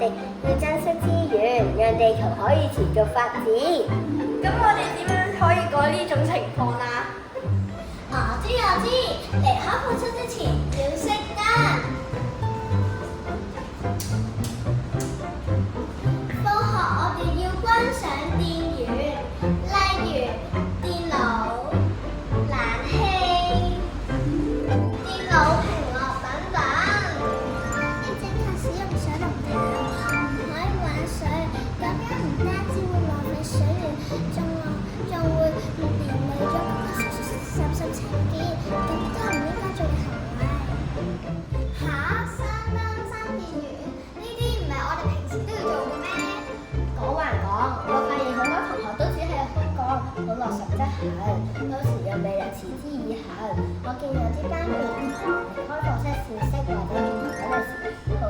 哋要珍惜資源，讓地球可以持續發展。咁我哋點樣可以改呢種情況啊？我知，離開課室之前要熄燈。放學我哋要關上電源，例如電腦、冷氣、電腦屏幕等等。要正確使用水龍頭，唔可以玩水，咁樣唔單止會浪費水源，仲會連累咗濕情結，咁都係唔應該做嘅行為。閂燈閂電源，呢啲唔係我哋平時都要做嘅咩？講還講，我發現好多同學都只係空講，好落實執行，到時又未能持之以恆。我見有啲班員離開課室小息或者轉台嘅時候，